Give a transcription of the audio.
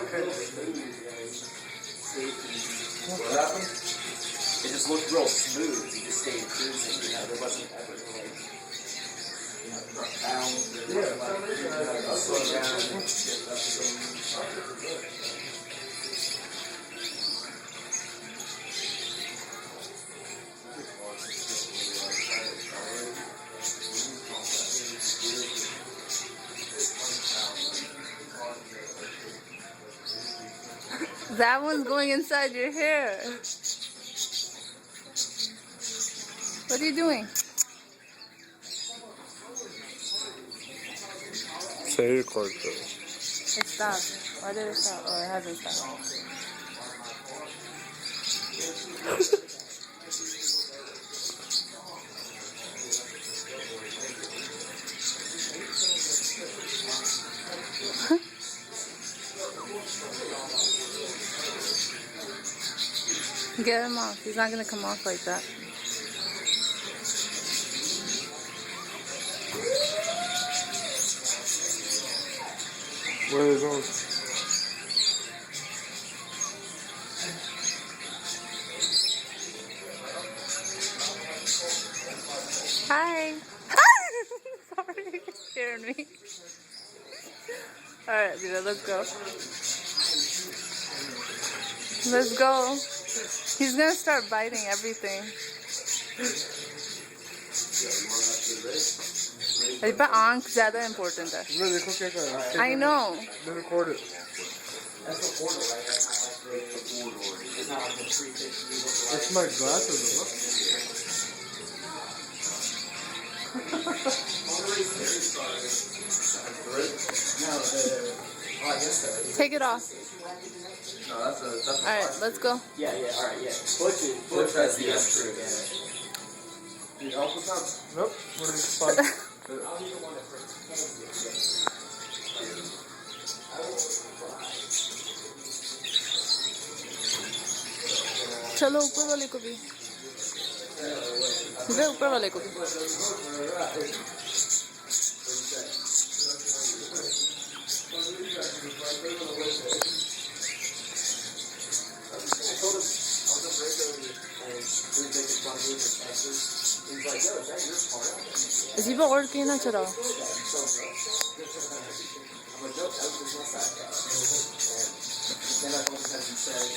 What happened? It just looked real smooth. You just stayed cruising. You know, there wasn't ever like, you know, bounds or slow down. That one's going inside your hair. What are you doing? Say record though. It stopped. Why did it stop? Oh, it hasn't stopped. Get him off. He's not gonna come off like that. Where are they going? Hi. Sorry, you scared me. Alright, Vita, let's go. Let's go. He's gonna start biting everything. पे आंख ज्यादा important है. I know. Record it. That's my glasses. Take it off. No, that's Alright, let's go. Yeah, alright, yeah. Butch has the extra advantage. Need help with that? Nope. What is fun? चलो ऊपर वाले को भी. सीधे ऊपर वाले को भी. अजीब और के ना चलाओ.